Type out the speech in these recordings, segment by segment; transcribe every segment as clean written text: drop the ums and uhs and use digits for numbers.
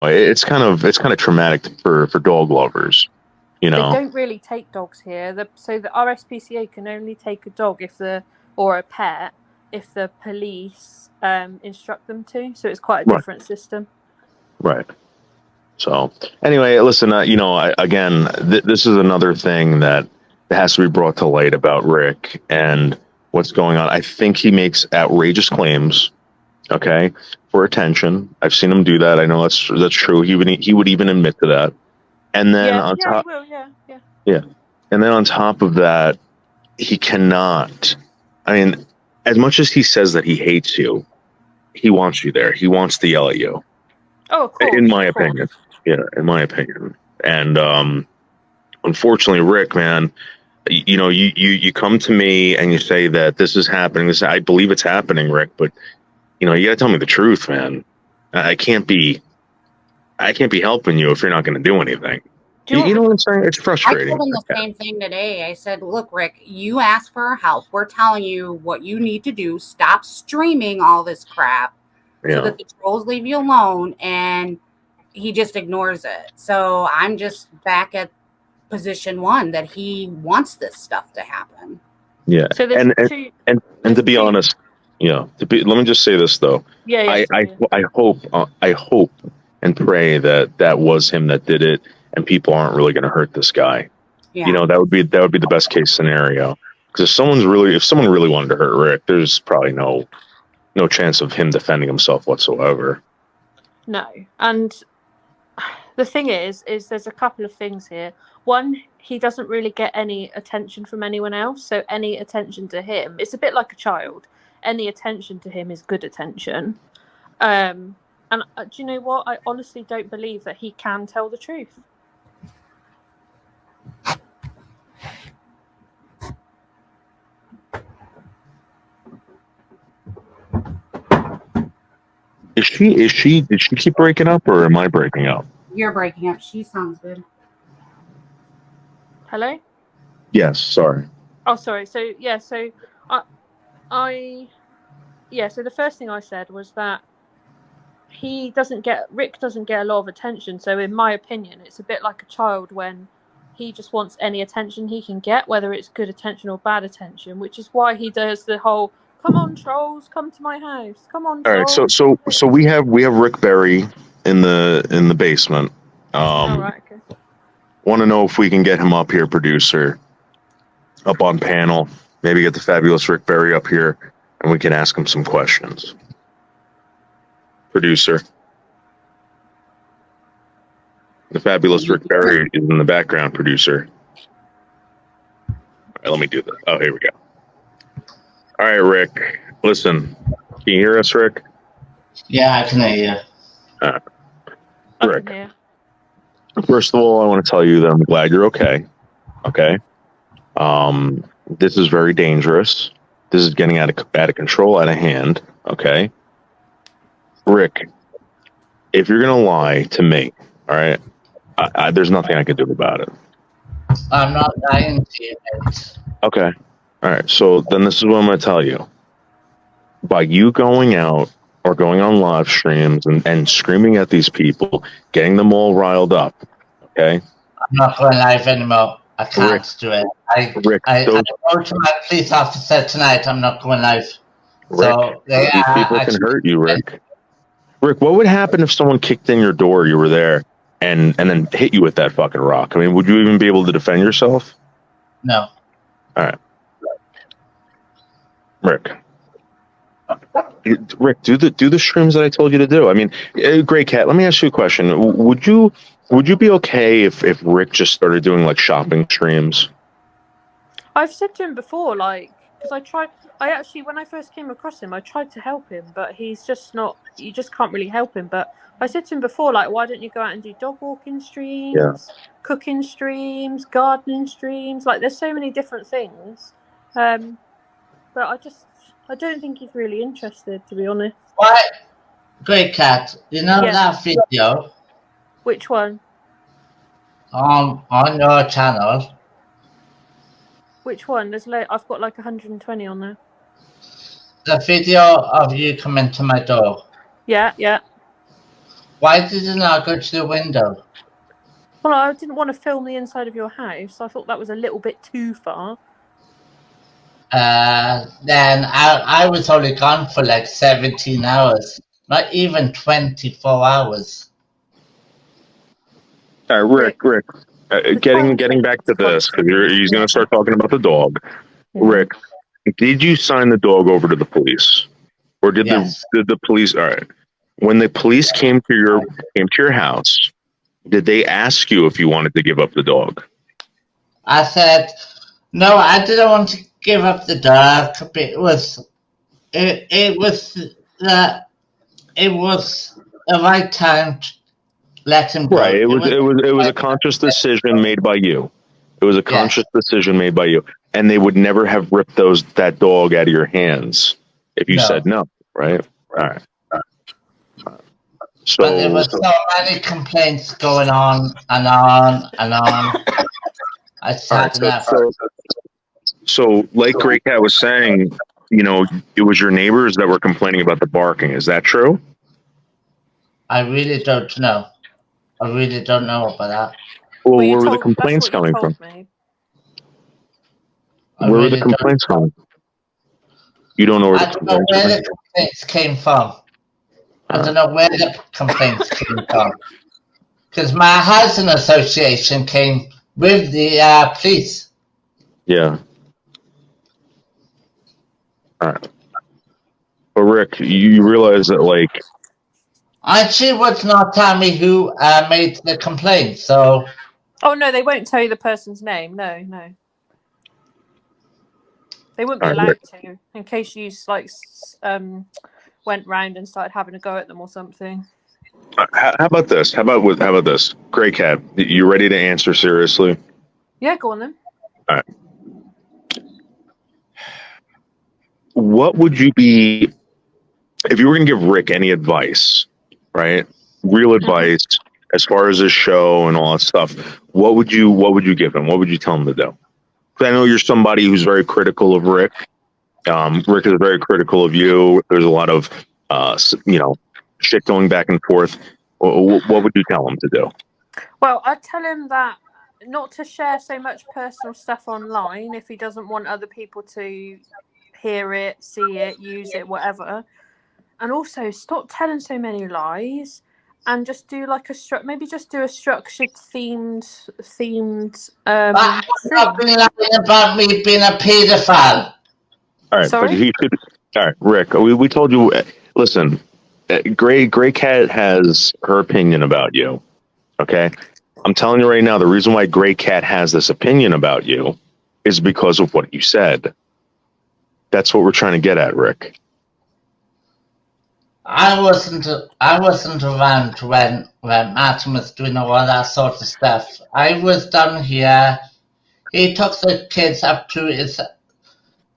It's kind of traumatic for dog lovers. You They know. don't really take dogs here. So the RSPCA can only take a dog or a pet if the police instruct them to. So it's quite a different system. Right. So anyway, listen. This is another thing that has to be brought to light about Rick and what's going on. I think he makes outrageous claims. Okay, for attention. I've seen him do that. I know that's true. He would even admit to that. And then on top, he will. Yeah. And then on top of that, he cannot. I mean, as much as he says that he hates you, he wants you there. He wants to yell at you. Oh, of course. In my opinion. Yeah, in my opinion. And unfortunately, Rick, man, you come to me and you say that this is happening. I believe it's happening, Rick, but you gotta tell me the truth, man. I can't be helping you if you're not going to do anything. You know what I'm saying? It's frustrating. I told him the same thing today. I said, look, Rick, you asked for help. We're telling you what you need to do. Stop streaming all this crap so that the trolls leave you alone. And he just ignores it. So I'm just back at position one that he wants this stuff to happen. Yeah. So and to be honest, let me just say this though. I hope and pray that was him that did it, and people aren't really going to hurt this guy. Yeah. That would be the best case scenario. Because if someone really wanted to hurt Rick, there's probably no chance of him defending himself whatsoever. No, and the thing is there's a couple of things here. One, he doesn't really get any attention from anyone else, so any attention to him, it's a bit like a child. Any attention to him is good attention. And do you know what? I honestly don't believe that he can tell the truth. Did she keep breaking up, or am I breaking up? You're breaking up. She sounds good. Hello? Yes, sorry. Oh, sorry. So so the first thing I said was that Rick doesn't get a lot of attention. So in my opinion, it's a bit like a child when he just wants any attention he can get, whether it's good attention or bad attention, which is why he does the whole, come on, trolls, come to my house. Come on, trolls. All right, so we have Rick Berry in the basement. Right, okay. Want to know if we can get him up here, producer, up on panel. Maybe get the fabulous Rick Berry up here, and we can ask him some questions. Producer. The fabulous Rick Berry is in the background, producer. All right, let me do this. Oh, here we go. All right, Rick. Listen, can you hear us, Rick? Yeah, I can hear you. Rick. First of all, I want to tell you that I'm glad you're okay. Okay. This is very dangerous. This is getting out of control, out of hand. Okay. Rick, if you're gonna lie to me, all right, there's nothing I can do about it. I'm not lying to you. Okay. All right. So then this is what I'm gonna tell you. By you going out or going on live streams and screaming at these people, getting them all riled up, okay? I'm not going live anymore. I can't do it. I wrote to my police officer tonight. I'm not going live. Rick, these people can hurt you, Rick. Rick, what would happen if someone kicked in your door, you were there, and then hit you with that fucking rock? I mean, would you even be able to defend yourself? No. All right. Rick, do the streams that I told you to do. I mean, Grey Cat, let me ask you a question. Would you be okay if Rick just started doing like shopping streams? I've said to him before, because when I first came across him, I tried to help him, but he's just not, you just can't really help him. But I said to him before, why don't you go out and do dog walking streams, cooking streams, gardening streams? There's so many different things. But I don't think he's really interested, to be honest. What? Grey Cat, that video? Which one? On your channel. Which one? I've got 120 on there. The video of you coming to my door. Yeah. Why did you not go to the window? Well, I didn't want to film the inside of your house. I thought that was a little bit too far. Then I was only gone for like 17 hours, not even 24 hours. All right, Rick. Getting back to this, because he's going to start talking about the dog. Yeah. Rick, did you sign the dog over to the police, or did the police? All right, when the police came to your house, did they ask you if you wanted to give up the dog? I said no. I didn't want to give up the dog. It was the right time to let him go. Right. It was a conscious decision made by you. It was a conscious decision made by you, and they would never have ripped that dog out of your hands if you said no. Right. All right. So, but there were so many complaints going on and on and on. I sat So, like Grey Cat was saying, it was your neighbors that were complaining about the barking. Is that true? I really don't know. I really don't know about that. Well, where were the complaints coming from? Where were the complaints coming? You don't know where the complaints came from. I don't know where the complaints came from. Because my housing association came with the police. Yeah. All right. But Rick, you realize that, like... And she would not tell me who made the complaint, so... Oh, no, they won't tell you the person's name. No. They wouldn't be allowed to, in case you, went round and started having a go at them or something. How about this? How about this? Grey Cat, you ready to answer seriously? Yeah, go on then. All right. What would you be, if you were going to give Rick any advice, right? Real advice as far as his show and all that stuff. What would you give him? What would you tell him to do? Because I know you're somebody who's very critical of Rick. Rick is very critical of you. There's a lot of, shit going back and forth. What would you tell him to do? Well, I'd tell him that not to share so much personal stuff online if he doesn't want other people to hear it, see it, use it, whatever. And also stop telling so many lies and just do like maybe just do a structured themed Been lying about me being a paedophile. All right, sorry? But he should. All right, Rick, we told you, listen, Grey Cat has her opinion about you. Okay? I'm telling you right now, the reason why Grey Cat has this opinion about you is because of what you said. That's what we're trying to get at, Rick. I wasn't around when Martin was doing all that sort of stuff. I was down here. He took the kids up to his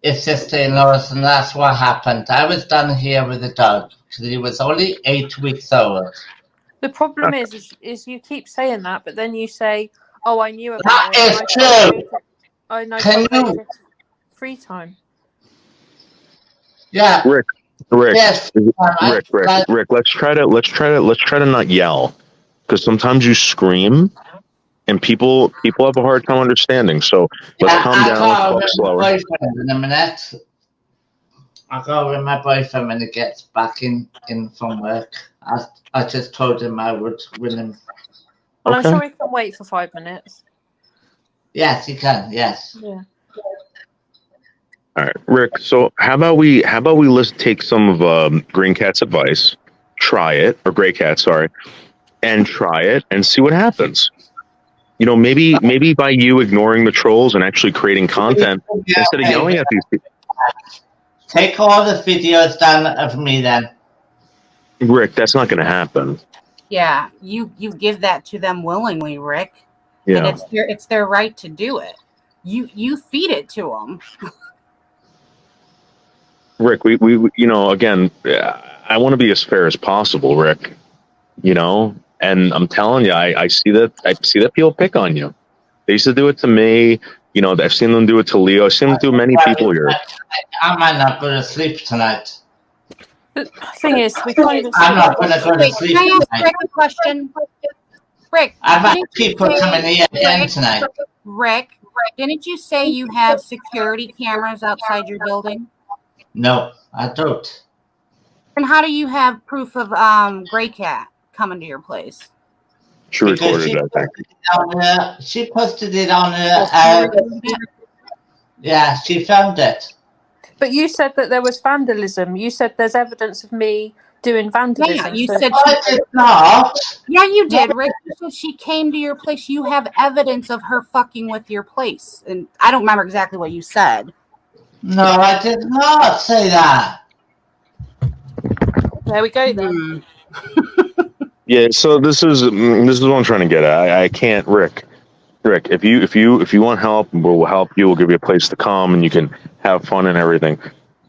sister-in-law's, and that's what happened. I was down here with the dog because he was only 8 weeks old. The problem is you keep saying that, but then you say, "Oh, I knew about that it." That is true. I know. Can you? Free time. Yeah. Rick. Yes. Rick. Let's try to not yell, because sometimes you scream, and people have a hard time understanding. So let's calm down. Let's talk slower. In a minute. I'll go with my boyfriend when he gets back in from work. I just told him I would win him. Well, okay. I'm sure he can wait for 5 minutes. Yes, he can. Yes. Yeah. All right, Rick. So how about we let's take some of Green Cat's advice, try it, or Grey Cat, sorry, and try it and see what happens. Maybe by you ignoring the trolls and actually creating content instead of yelling at these people. Take all the videos down of me then. Rick, that's not going to happen. Yeah, you give that to them willingly, Rick. Yeah. And it's their right to do it. You feed it to them. Rick, we again, I want to be as fair as possible, Rick. And I'm telling you, I see that people pick on you. They used to do it to me. I've seen them do it to Leo. I've seen them do many people here. I might not go to sleep tonight. The thing is, we can't even. I'm not going to go to sleep Can I ask tonight. Rick a question? Rick, I've had people coming here again tonight. Rick, didn't you say you have security cameras outside your building? No, I don't. And how do you have proof of Gray Cat coming to your place? She recorded that. She posted it on her. Yeah, she found it. But you said that there was vandalism. You said there's evidence of me doing vandalism. Yeah, you said I did not. Yeah, you did, Rick. You said she came to your place. You have evidence of her fucking with your place. And I don't remember exactly what you said. No, I did not say that. There we go then. Yeah, so this is what I'm trying to get at. I can't, Rick, if you want help, we'll help you. We'll give you a place to come, and you can have fun and everything.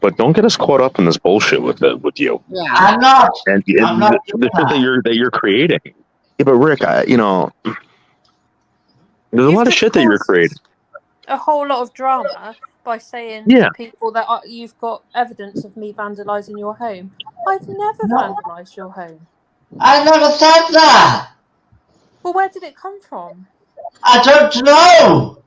But don't get us caught up in this bullshit with you. Yeah, I'm not. And I'm not the shit that you're creating. Yeah, but Rick, there's a lot of shit that you're creating. A whole lot of drama by saying to people that you've got evidence of me vandalising your home. I've never vandalised your home. I never said that. Well, where did it come from? I don't know.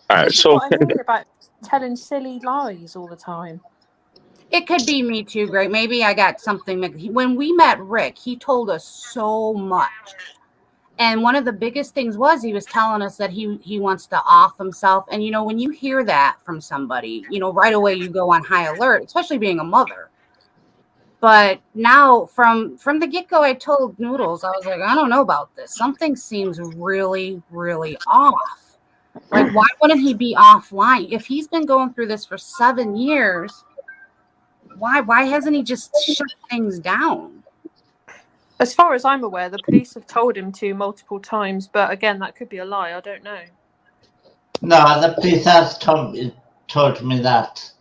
All right, so what I hear about telling silly lies all the time. It could be me too, Greg. Maybe I got something. When we met Rick, he told us so much. And one of the biggest things was he was telling us that he wants to off himself. And, when you hear that from somebody, right away you go on high alert, especially being a mother. But now from the get-go, I told Noodles, I was like, I don't know about this. Something seems really, really off. Like, why wouldn't he be offline? If he's been going through this for 7 years, why hasn't he just shut things down? As far as I'm aware, the police have told him to multiple times, but again, that could be a lie. I don't know. No, the police has told me that.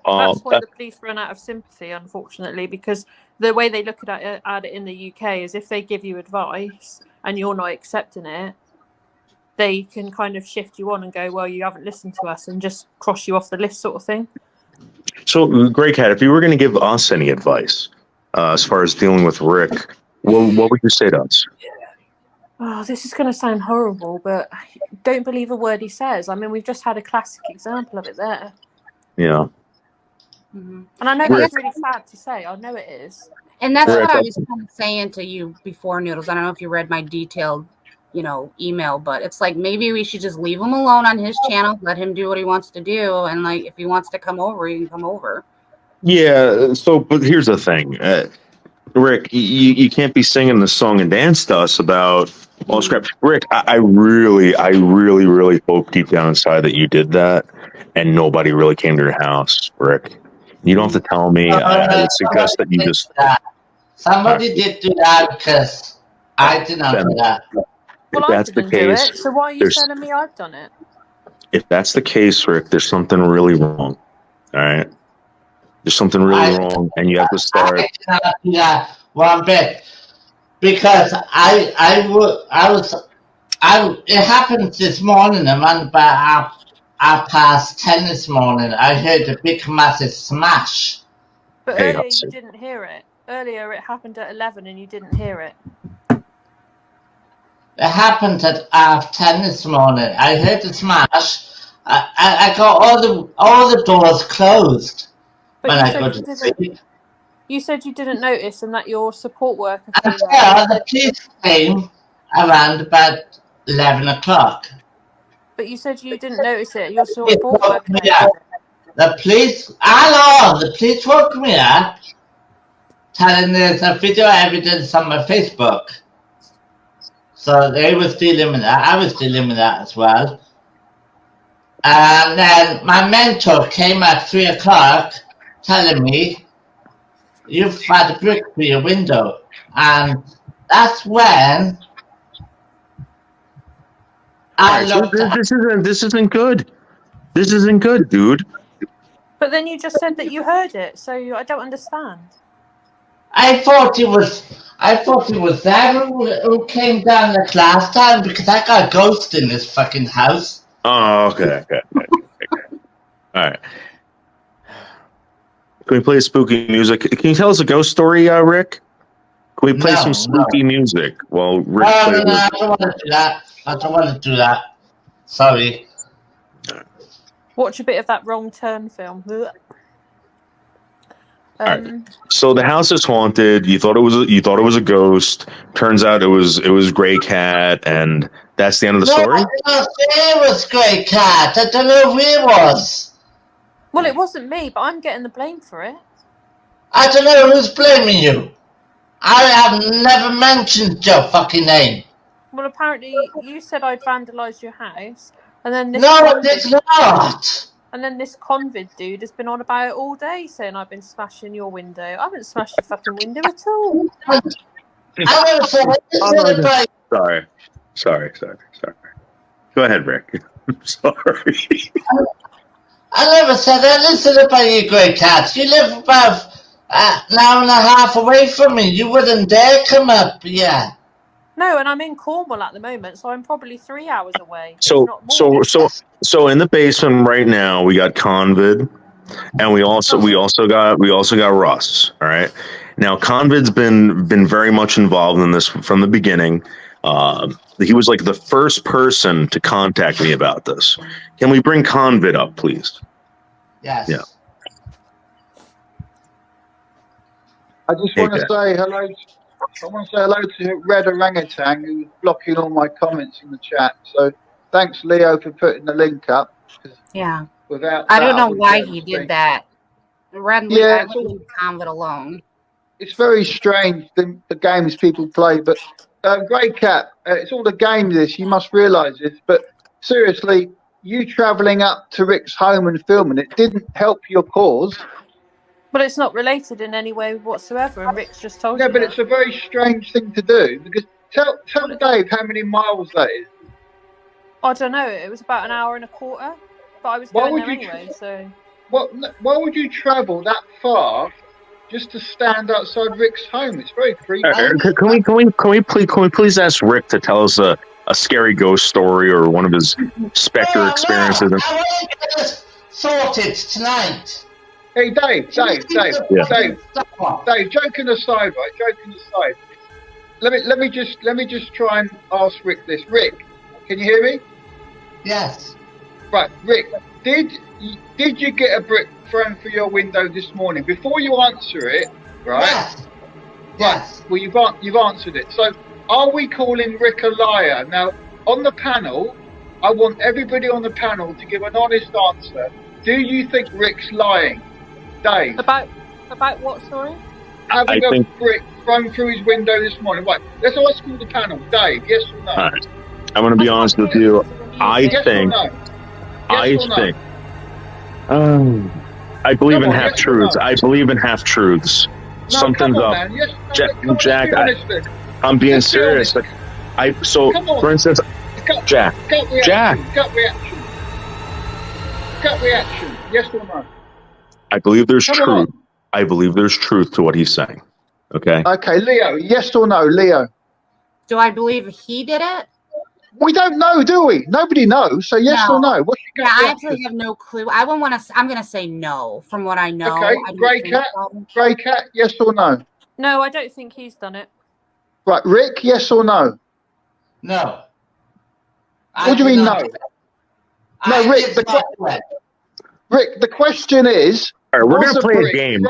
That's why the police run out of sympathy, unfortunately, because the way they look at it in the UK is if they give you advice and you're not accepting it, they can kind of shift you on and go, well, you haven't listened to us, and just cross you off the list sort of thing. So, Grey Cat, if you were going to give us any advice as far as dealing with Rick, what would you say to us? Oh, this is going to sound horrible, but don't believe a word he says. I mean, we've just had a classic example of it there. Yeah. Mm-hmm. And I know that's really sad to say. I know it is. And that's what I was kind of saying to you before, Noodles. I don't know if you read my detailed, email, but it's like maybe we should just leave him alone on his channel, let him do what he wants to do, and like if he wants to come over, he can come over. Yeah. So, but here's the thing, Rick, you can't be singing the song and dance to us about all scrap. Rick, I really hope deep down inside that you did that, and nobody really came to your house, Rick. You don't have to tell me. I would suggest that you just. Somebody did do that because I did not do that. Well, I didn't do it, so why are you telling me I've done it? If that's the case, Rick, there's something really wrong. All right? There's something really wrong, and you have to start. I cannot do that one bit because it happened this morning around about 10:30 this morning. I heard a big massive smash. But earlier you didn't hear it. Earlier it happened at 11 and you didn't hear it. It happened at 10 this morning. I heard the smash. I got all the doors closed when I go to sleep. You said you didn't notice and that your support worker came. The police came around about 11 o'clock. But you said you didn't notice it. Your support worker. The police woke me up, telling there's a video evidence on my Facebook. So they was dealing with that. I was dealing with that as well. And then my mentor came at 3 o'clock, telling me, "You've had a brick through your window," and that's when. This isn't good. This isn't good, dude. But then you just said that you heard it, so I don't understand. I thought it was that who came down the last time because I got a ghost in this fucking house. Oh, okay. All right. Can we play spooky music? Can you tell us a ghost story, Rick? Can we play some spooky music? Well, Rick. No, I don't want to do that. I don't want to do that. Sorry. Watch a bit of that Wrong Turn film. Right. So the house is haunted. You thought it was a ghost. Turns out it was Gray Cat, and that's the end of the story. I didn't say it was Gray Cat. I don't know who it was. Well, it wasn't me, but I'm getting the blame for it. I don't know who's blaming you. I have never mentioned your fucking name. Well, apparently you said I'd vandalised your house, and then this. No, I did not. And then this convid dude has been on about it all day, saying I've been smashing your window. I haven't smashed your fucking window at all. I never said anything. Sorry. Go ahead, Rick. I'm sorry. I never said anything about you, Grey Cat. You live about an hour and a half away from me. You wouldn't dare come up, yeah. No, and I'm in Cornwall at the moment, so I'm probably 3 hours away. So in the basement right now we got Convid, and we also got Russ. All right. Now Convid's been very much involved in this from the beginning. He was like the first person to contact me about this. Can we bring Convid up, please? Yes. Yeah. I just want to say hello. I want to say hello to Red Orangutan, who's blocking all my comments in the chat. So thanks, Leo, for putting the link up. Yeah. Without I don't know why he did that. Red, yeah, I would leave Convid alone. It's very strange, the games people play. But Grey Cat, it's all the game, this. You must realise this. But seriously, you travelling up to Rick's home and filming it didn't help your cause. But it's not related in any way whatsoever, and Rick's just told you. Yeah, but it's a very strange thing to do, because tell Dave how many miles that is. I don't know. It was about an hour and a quarter, but I was going there anyway. So why would you travel that far just to stand outside Rick's home? It's very creepy. Can we please ask Rick to tell us a scary ghost story or one of his specter experiences? I want to get this sorted tonight. Hey, Dave, joking aside, right? Joking aside. Let me just try and ask Rick this. Rick, can you hear me? Yes. Right, Rick, did you get a brick thrown through your window this morning? Before you answer it, right? Yes. Yes. Well, you've answered it. So, are we calling Rick a liar? Now, on the panel, I want everybody on the panel to give an honest answer. Do you think Rick's lying? Dave. About what, sorry? Having a brick thrown through his window this morning. Right, let's ask all the panel. Dave, yes or no? All right. I'm going to be honest with you. I believe in half truths. I believe in half truths. No, something's up. Yes, Jack, I'm being serious. For instance, Jack. Gut reaction. Yes or no? I believe there's truth. I believe there's truth to what he's saying. Okay. Okay, Leo. Yes or no, Leo? Do I believe he did it? We don't know, do we? Nobody knows. So yes or no? What's your I actually have no clue. I wouldn't want to. I'm going to say no. From what I know. Okay. Grey Cat. Yes or no? No, I don't think he's done it. Right, Rick. Yes or no? No. What do you mean no? No, Rick. Rick, the question is. All right, we're going to play a game.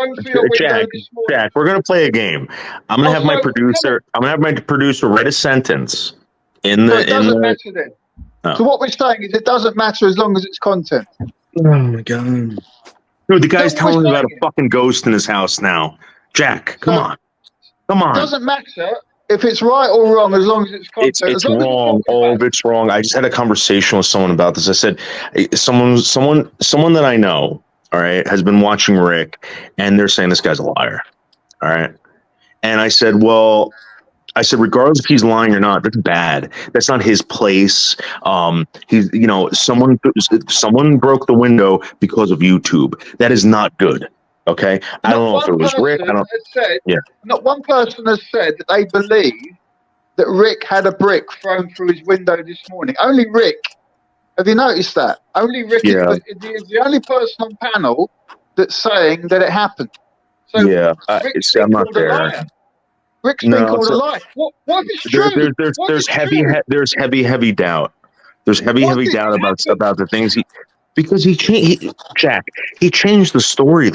Jack, we're going to play a game. I'm going to have my producer. I'm going to have my producer write a sentence in the. It doesn't matter then. Oh. So what we're saying is, it doesn't matter as long as it's content. Oh my god! Dude, the guy's telling me about a fucking ghost in his house now. Jack, come on. It doesn't matter if it's right or wrong as long as it's content. It's wrong. All of it's wrong. I just had a conversation with someone about this. I said, someone that I know, all right, has been watching Rick, and they're saying this guy's a liar. All right. And I said, regardless if he's lying or not, that's bad. That's not his place. He's, someone broke the window because of YouTube. That is not good. Okay. I don't know if it was Rick. Not one person has said that they believe that Rick had a brick thrown through his window this morning. Only Rick. Have you noticed that? Only Rick is the only person on panel that's saying that it happened. So Rick's been I'm not called a there. liar. Rick's been called a liar. What if it's true? There's heavy doubt. There's heavy doubt about the things because he changed the story.